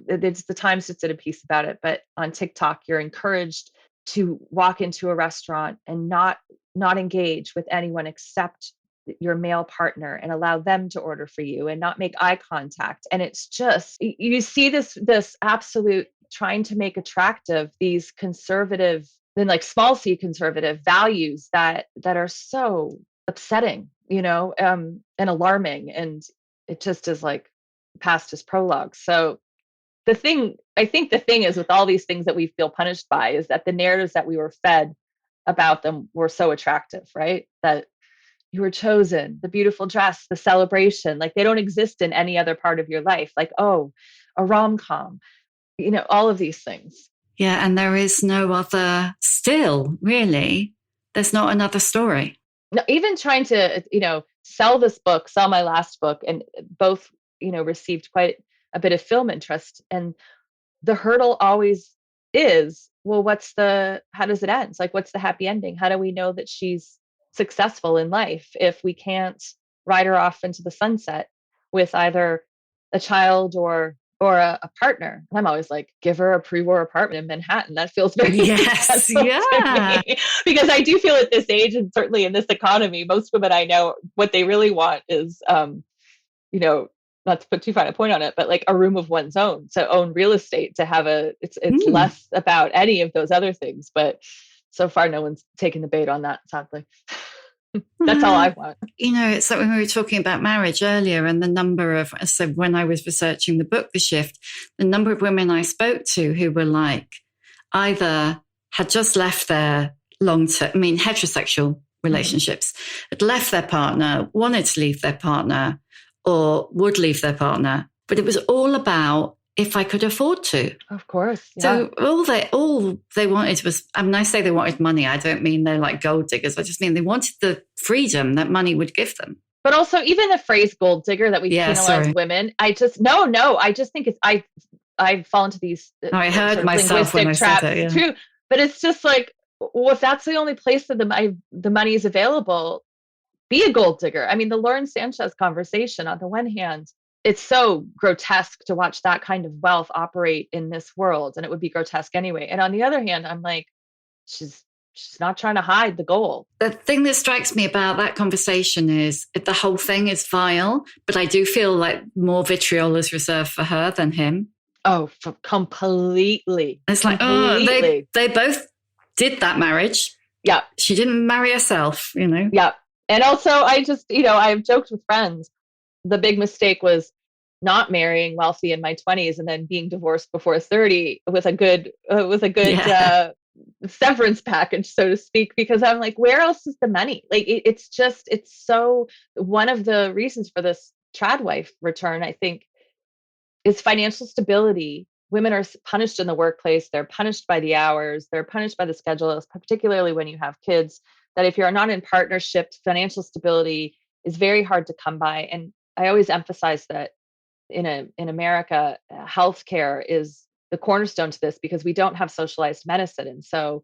it's the Times just did a piece about it, but on TikTok, you're encouraged to walk into a restaurant and not engage with anyone except your male partner, and allow them to order for you and not make eye contact. And it's just, you see this absolute trying to make attractive these conservative, then like small c conservative values that are so upsetting, and alarming. And it just is like past his prologue. So I think the thing is with all these things that we feel punished by is that the narratives that we were fed about them were so attractive, right? That you were chosen, the beautiful dress, the celebration, like they don't exist in any other part of your life. Like, oh, a rom-com, all of these things. Yeah. And there is no other, still, really, there's not another story. No, even trying to, sell my last book, and both, received quite a bit of film interest. And the hurdle always is, well, how does it end? Like, what's the happy ending? How do we know that she's successful in life if we can't ride her off into the sunset with either a child or a partner? And I'm always like, give her a pre-war apartment in Manhattan. That feels very successful to me. Because I do feel at this age, and certainly in this economy, most women I know, what they really want is, not to put too fine a point on it, but like a room of one's own, to own real estate, to have it's less about any of those other things. But so far, no one's taken the bait on that, sadly. That's all I want. It's like when we were talking about marriage earlier, and the number of, so when I was researching the book, The Shift, the number of women I spoke to who were like, either had just left their heterosexual relationships, had left their partner, wanted to leave their partner, or would leave their partner. But it was all about if I could afford to. Of course. Yeah. So all they wanted was, I say they wanted money. I don't mean they're like gold diggers. I just mean they wanted the freedom that money would give them. But also even the phrase gold digger that we Yeah, penalize sorry. women, I just think I fall into these I heard sort of myself when linguistic I said traps it. Yeah. too. But it's just like, well, if that's the only place that the money is available, be a gold digger. I mean, the Lauren Sanchez conversation, on the one hand, it's so grotesque to watch that kind of wealth operate in this world, and it would be grotesque anyway. And on the other hand, I'm like, she's she's not trying to hide the goal. The thing that strikes me about that conversation is the whole thing is vile, but I do feel like more vitriol is reserved for her than him. Oh, completely. It's like, oh, Completely. they both did that marriage. Yeah. She didn't marry herself, you know? Yeah. And also, I just, I've joked with friends. The big mistake was not marrying wealthy in my 20s and then being divorced before 30 with a good, Yeah. severance package, so to speak, because I'm like, where else is the money? Like, it's so, one of the reasons for this trad wife return, I think, is financial stability. Women are punished in the workplace. They're punished by the hours. They're punished by the schedule, particularly when you have kids. That if you're not in partnership, financial stability is very hard to come by. And I always emphasize that in America, healthcare is the cornerstone to this, because we don't have socialized medicine, and so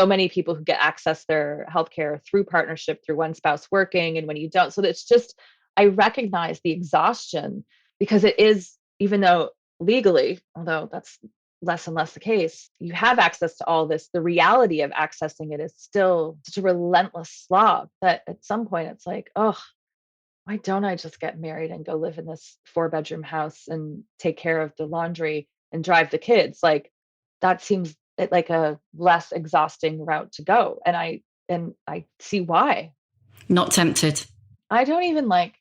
many people who get access their healthcare through partnership, through one spouse working, and when you don't, so it's just, I recognize the exhaustion, because it is, even though legally, although that's less and less the case, you have access to all this, the reality of accessing it is still such a relentless slog that at some point it's like, oh, why don't I just get married and go live in this 4-bedroom house and take care of the laundry and drive the kids? Like, that seems like a less exhausting route to go. And I see why. Not tempted. I don't even like,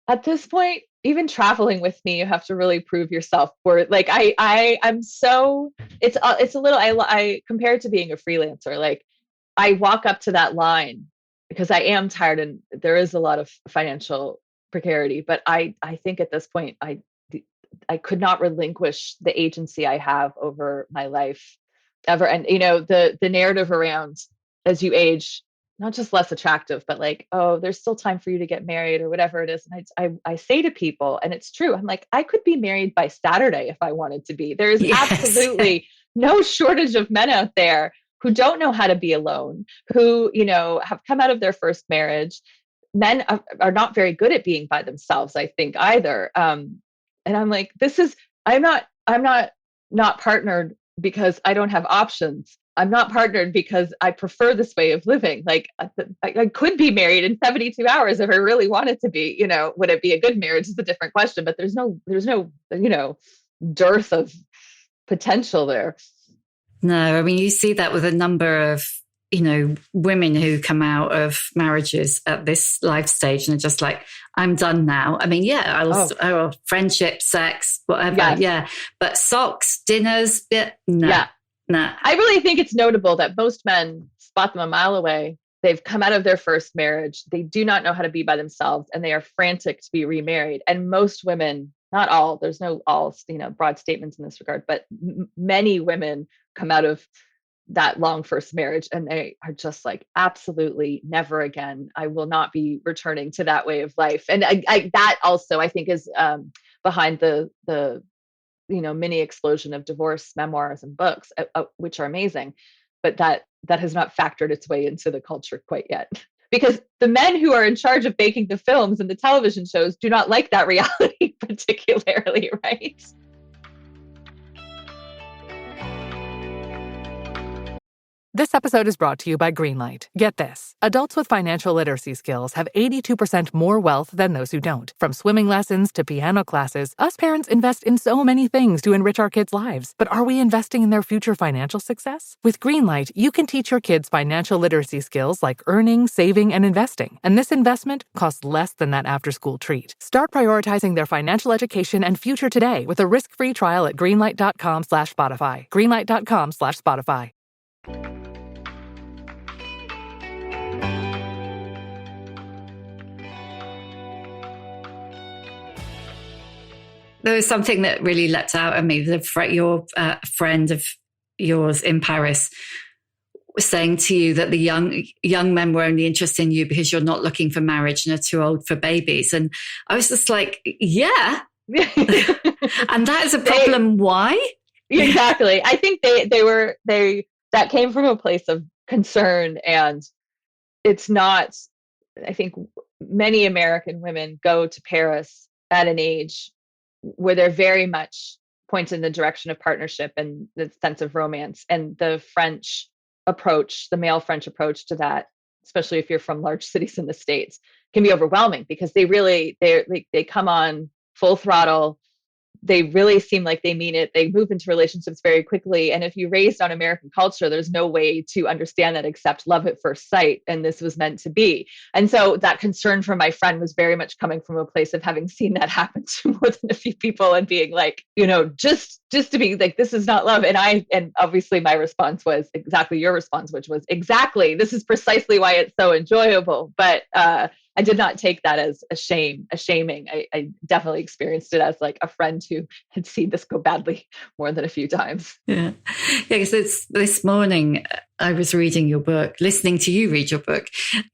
at this point, even traveling with me, you have to really prove yourself for it. Like, I'm so, it's a little, I compare it to being a freelancer. Like, I walk up to that line because I am tired and there is a lot of financial precarity, but I think at this point, I could not relinquish the agency I have over my life ever. And the narrative around, as you age, not just less attractive, but like, oh, there's still time for you to get married or whatever it is. And I say to people, and it's true, I'm like, I could be married by Saturday if I wanted to be. There is Yes. absolutely no shortage of men out there who don't know how to be alone, who, have come out of their first marriage. Men are not very good at being by themselves, I think, either. And I'm like, I'm not partnered because I don't have options. I'm not partnered because I prefer this way of living. Like, I could be married in 72 hours if I really wanted to be. Would it be a good marriage is a different question, but there's no, dearth of potential there. No, I mean, you see that with a number of, women who come out of marriages at this life stage and are just like, I'm done now. I mean, yeah, friendship, sex, whatever. Yes. Yeah. But socks, dinners, no. Yeah. Nah. I really think it's notable that most men spot them a mile away. They've come out of their first marriage. They do not know how to be by themselves, and they are frantic to be remarried. And most women, not all, there's no all, broad statements in this regard, but many women come out of that long first marriage and they are just like, absolutely never again. I will not be returning to that way of life. And that also, I think, is behind the mini explosion of divorce memoirs and books, which are amazing, but that has not factored its way into the culture quite yet. Because the men who are in charge of making the films and the television shows do not like that reality particularly, right? This episode is brought to you by Greenlight. Get this. Adults with financial literacy skills have 82% more wealth than those who don't. From swimming lessons to piano classes, us parents invest in so many things to enrich our kids' lives. But are we investing in their future financial success? With Greenlight, you can teach your kids financial literacy skills like earning, saving, and investing. And this investment costs less than that after-school treat. Start prioritizing their financial education and future today with a risk-free trial at greenlight.com/Spotify. Greenlight.com/Spotify. There was something that really leapt out at me. Your friend of yours in Paris, was saying to you that the young men were only interested in you because you're not looking for marriage and are too old for babies. And I was just like, yeah. And that is a problem. Why? Exactly. I think that came from a place of concern, and it's not, I think many American women go to Paris at an age where they're very much pointed in the direction of partnership and the sense of romance. And the French approach, the male French approach to that, especially if you're from large cities in the States, can be overwhelming because they come on full throttle. They really seem like they mean it. They move into relationships very quickly. And if you're raised on American culture, there's no way to understand that except love at first sight. And this was meant to be. And so that concern from my friend was very much coming from a place of having seen that happen to more than a few people and being like, just to be like, this is not love. And obviously my response was exactly your response, which was exactly, this is precisely why it's so enjoyable. But, I did not take that as a shaming. I definitely experienced it as like a friend who had seen this go badly more than a few times. Yeah. Because this morning I was reading your book, listening to you read your book.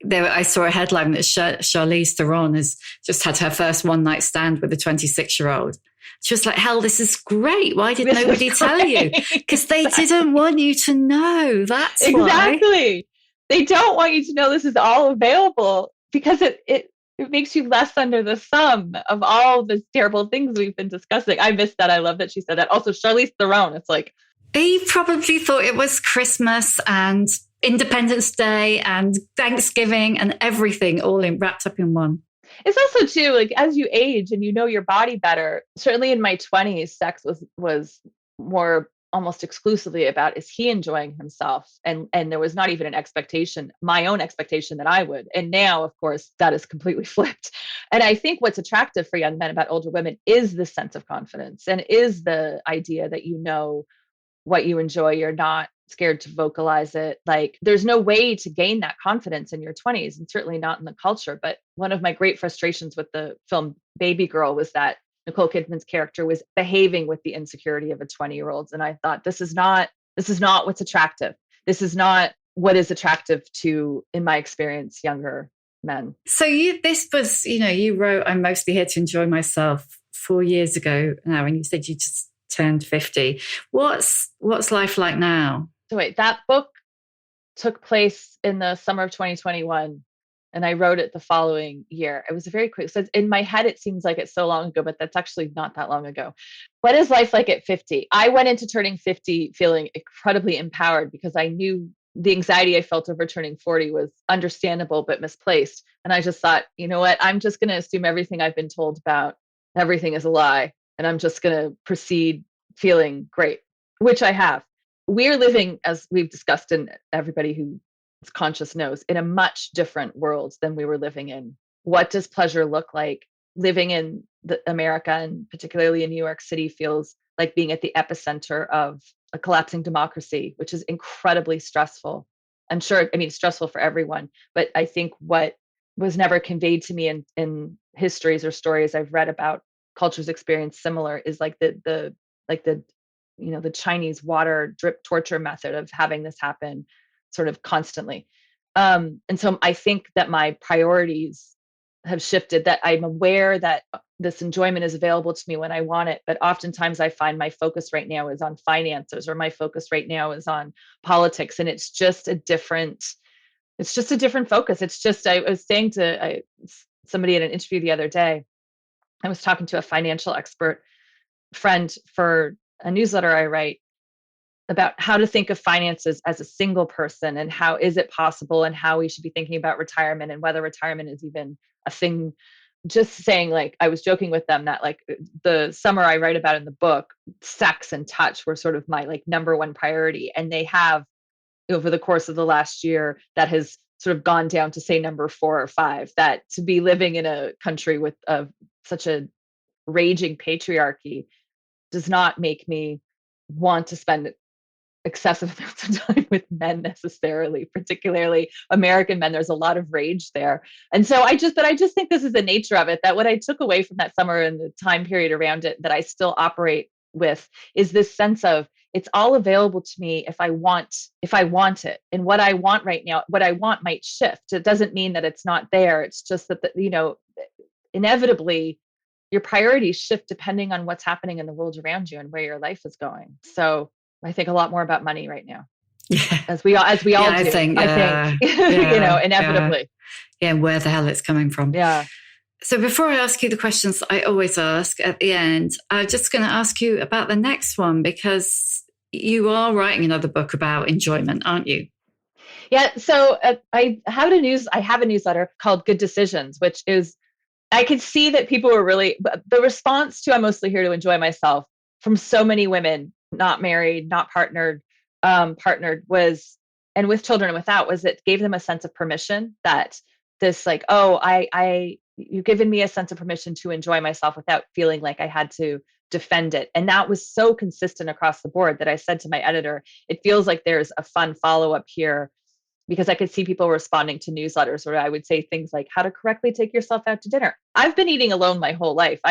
I saw a headline that Charlize Theron has just had her first one night stand with a 26-year-old. She was like, hell, this is great. Why did nobody tell you? Because they didn't want you to know. That's exactly. Why. They don't want you to know this is all available. Because it makes you less under the thumb of all the terrible things we've been discussing. I missed that. I love that she said that. Also, Charlize Theron, it's like... He probably thought it was Christmas and Independence Day and Thanksgiving and everything all wrapped up in one. It's also, too, like, as you age and you know your body better, certainly in my 20s, sex was more almost exclusively about, is he enjoying himself? And there was not even an expectation, my own expectation that I would. And now, of course, that is completely flipped. And I think what's attractive for young men about older women is the sense of confidence and is the idea that you know what you enjoy. You're not scared to vocalize it. Like, there's no way to gain that confidence in your 20s, and certainly not in the culture. But one of my great frustrations with the film Baby Girl was that Nicole Kidman's character was behaving with the insecurity of a 20-year-old. And I thought, this is not what's attractive. This is not what is attractive to, in my experience, younger men. So this was, you wrote, I'm mostly here to enjoy myself 4 years ago now. And you said you just turned 50. What's life like now? So wait, that book took place in the summer of 2021. And I wrote it the following year. It was a very quick. So in my head, it seems like it's so long ago, but that's actually not that long ago. What is life like at 50? I went into turning 50 feeling incredibly empowered because I knew the anxiety I felt over turning 40 was understandable, but misplaced. And I just thought, you know what? I'm just going to assume everything I've been told about everything is a lie. And I'm just going to proceed feeling great, which I have. We're living, as we've discussed, and everybody who conscious knows, in a much different world than we were living in. What does pleasure look like? Living in America, and particularly in New York City, feels like being at the epicenter of a collapsing democracy, which is incredibly stressful. I'm sure, stressful for everyone, but I think what was never conveyed to me in histories or stories I've read about cultures experience similar is like the Chinese water drip torture method of having this happen sort of constantly. And so I think that my priorities have shifted, that I'm aware that this enjoyment is available to me when I want it. But oftentimes I find my focus right now is on finances, or my focus right now is on politics. And it's just a different focus. It's just, I was saying to somebody at an interview the other day, I was talking to a financial expert friend for a newsletter I write about how to think of finances as a single person, and how is it possible, and how we should be thinking about retirement, and whether retirement is even a thing. Just saying, like, I was joking with them that, like, the summer I write about in the book, sex and touch were sort of my like number one priority. And they have, over the course of the last year, that has sort of gone down to say number 4 or 5, that to be living in a country with such a raging patriarchy does not make me want to spend excessive amounts of time with men necessarily, particularly American men. There's a lot of rage there. And so I just think this is the nature of it, that what I took away from that summer and the time period around it that I still operate with is this sense of, It's all available to me if I want it. And what I want right now, what I want might shift. It doesn't mean that it's not there. It's just that, inevitably your priorities shift depending on what's happening in the world around you and where your life is going. So I think a lot more about money right now. Yeah. As we all do. I think, inevitably. Yeah. Where the hell it's coming from. Yeah. So before I ask you the questions I always ask at the end, I'm just going to ask you about the next one, because you are writing another book about enjoyment, aren't you? Yeah. So I have a newsletter called Good Decisions, which is, I could see that people were really, the response to I'm mostly here to enjoy myself from so many women, not married, not partnered was, and with children and without, was it gave them a sense of permission, that this like, oh, you've given me a sense of permission to enjoy myself without feeling like I had to defend it. And that was so consistent across the board that I said to my editor, it feels like there's a fun follow-up here, because I could see people responding to newsletters where I would say things like how to correctly take yourself out to dinner. I've been eating alone my whole life.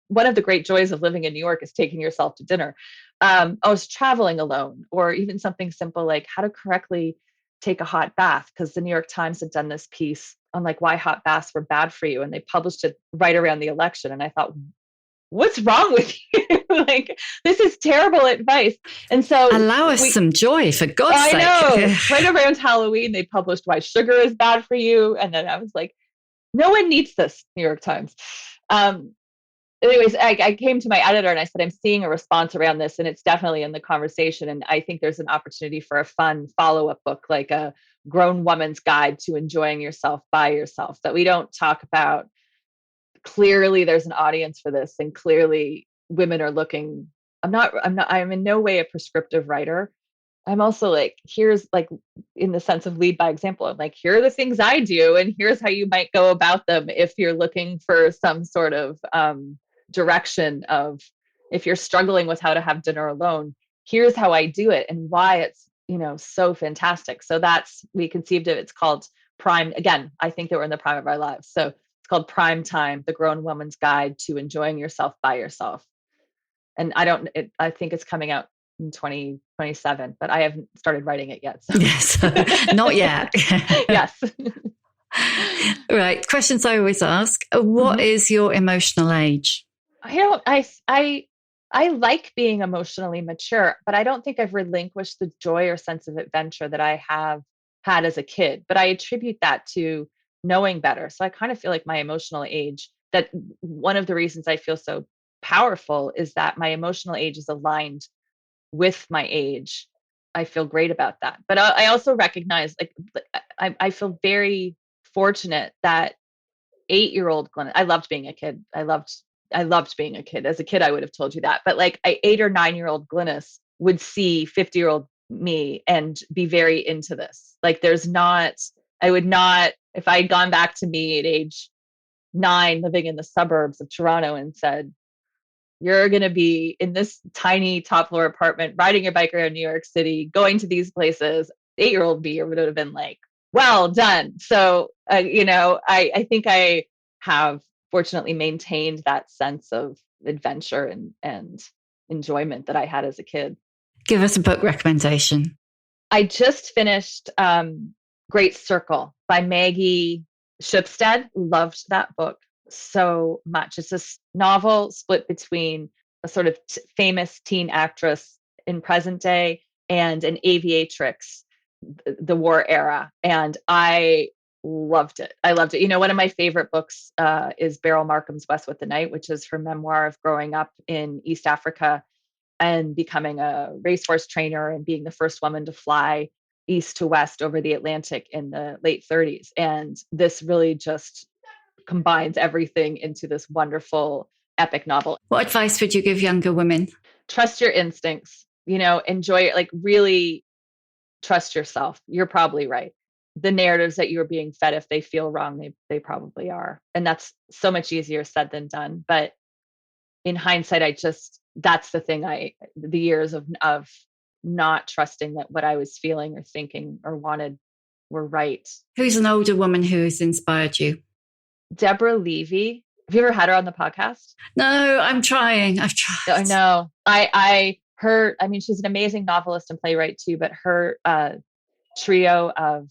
One of the great joys of living in New York is taking yourself to dinner. I was traveling alone, or even something simple like how to correctly take a hot bath, because the New York Times had done this piece on like why hot baths were bad for you. And they published it right around the election. And I thought, what's wrong with you? Like, this is terrible advice. And so allow us some joy, for God's sake. I know. Right around Halloween, they published why sugar is bad for you. And then I was like, no one needs this, New York Times. Anyways, I came to my editor and I said, I'm seeing a response around this, and it's definitely in the conversation. And I think there's an opportunity for a fun follow-up book, like a grown woman's guide to enjoying yourself by yourself, that we don't talk about. Clearly there's an audience for this, and clearly women are looking. I'm in no way a prescriptive writer. I'm also like, here's like, in the sense of lead by example, I'm like, here are the things I do, and here's how you might go about them if you're looking for some sort of direction of, if you're struggling with how to have dinner alone, here's how I do it and why it's, so fantastic. So we conceived of, it's called Prime. Again, I think that we're in the prime of our lives. So it's called Prime Time, the Grown Woman's Guide to Enjoying Yourself by Yourself. And I think it's coming out in 2027, but I haven't started writing it yet. So. Yes, not yet. Yes. Right. Questions I always ask. What is your emotional age? I like being emotionally mature, but I don't think I've relinquished the joy or sense of adventure that I have had as a kid. But I attribute that to knowing better. So I kind of feel like my emotional age, that one of the reasons I feel so powerful is that my emotional age is aligned with my age. I feel great about that. But I also recognize, like, I feel very fortunate that 8-year-old Glynnis, I loved being a kid. I loved being a kid. As a kid, I would have told you that. But like 8 or 9-year-old Glynnis would see 50-year-old me and be very into this. Like, I would not, if I had gone back to me at age 9, living in the suburbs of Toronto, and said, you're going to be in this tiny top floor apartment, riding your bike around New York City, going to these places, 8-year-old me would have been like, well done. So, I think I have fortunately maintained that sense of adventure and enjoyment that I had as a kid. Give us a book recommendation. I just finished Great Circle by Maggie Shipstead. Loved that book so much. It's this novel split between a sort of famous teen actress in present day and an aviatrix, the war era. And I loved it. One of my favorite books is Beryl Markham's West with the Night, which is her memoir of growing up in East Africa and becoming a racehorse trainer and being the first woman to fly east to west over the Atlantic in the late 30s. And this really just combines everything into this wonderful epic novel. What advice would you give younger women? Trust your instincts, enjoy it, like really trust yourself. You're probably right. The narratives that you're being fed, if they feel wrong, they probably are. And that's so much easier said than done. But in hindsight, that's the thing, the years of not trusting that what I was feeling or thinking or wanted were right. Who's an older woman who has inspired you? Deborah Levy. Have you ever had her on the podcast? No, I'm trying. I've tried. I know. she's an amazing novelist and playwright too, but her trio of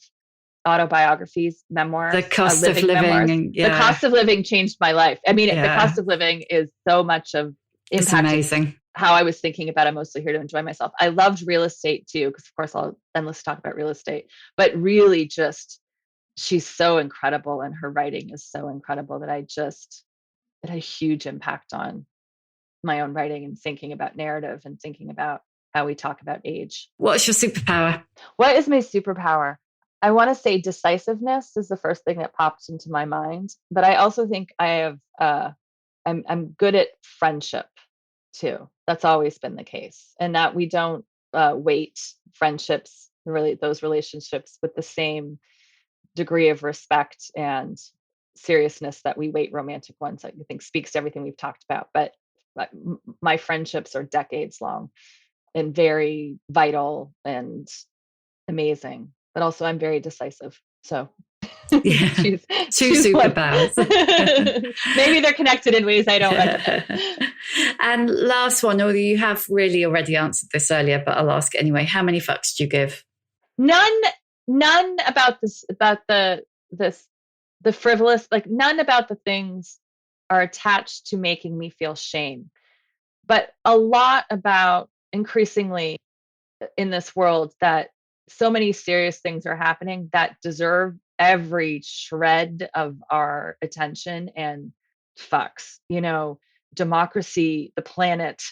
autobiographies, memoirs, The Cost of Living. memoirs, Yeah. The Cost of Living changed my life. I mean, Yeah. The Cost of Living is so much of It's impacting amazing. how I was thinking about I'm mostly here to enjoy myself. I loved real estate too, because of course I'll endless talk about real estate, but really just, she's so incredible and her writing is so incredible that it had a huge impact on my own writing and thinking about narrative and thinking about how we talk about age. What's your superpower? What is my superpower? I want to say decisiveness is the first thing that popped into my mind, but I also think I have, I'm good at friendship too. That's always been the case, and that we don't weight friendships, really those relationships, with the same degree of respect and seriousness that we weight romantic ones. I think speaks to everything we've talked about. But my friendships are decades long and very vital and amazing. But also, I'm very decisive. So Yeah. Two superpowers. Maybe they're connected in ways I don't understand. And last one, although you have really already answered this earlier, but I'll ask anyway. How many fucks do you give? None about this, about the frivolous, like none about the things are attached to making me feel shame, but a lot about increasingly in this world that so many serious things are happening that deserve every shred of our attention and fucks, democracy, the planet.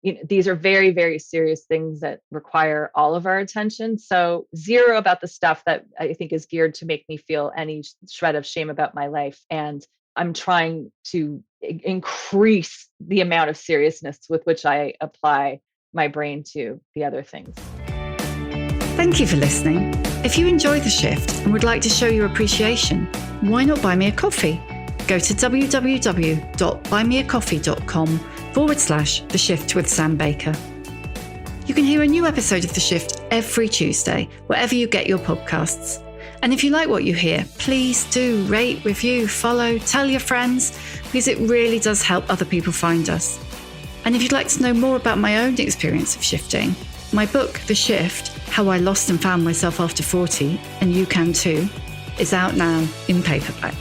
These are very, very serious things that require all of our attention. So zero about the stuff that I think is geared to make me feel any shred of shame about my life. And I'm trying to increase the amount of seriousness with which I apply my brain to the other things. Thank you for listening. If you enjoy The Shift and would like to show your appreciation, why not buy me a coffee? Go to www.buymeacoffee.com/The Shift with Sam Baker. You can hear a new episode of The Shift every Tuesday, wherever you get your podcasts. And if you like what you hear, please do rate, review, follow, tell your friends, because it really does help other people find us. And if you'd like to know more about my own experience of shifting, my book, The Shift, How I Lost and Found Myself After 40, and you can too, is out now in paperback.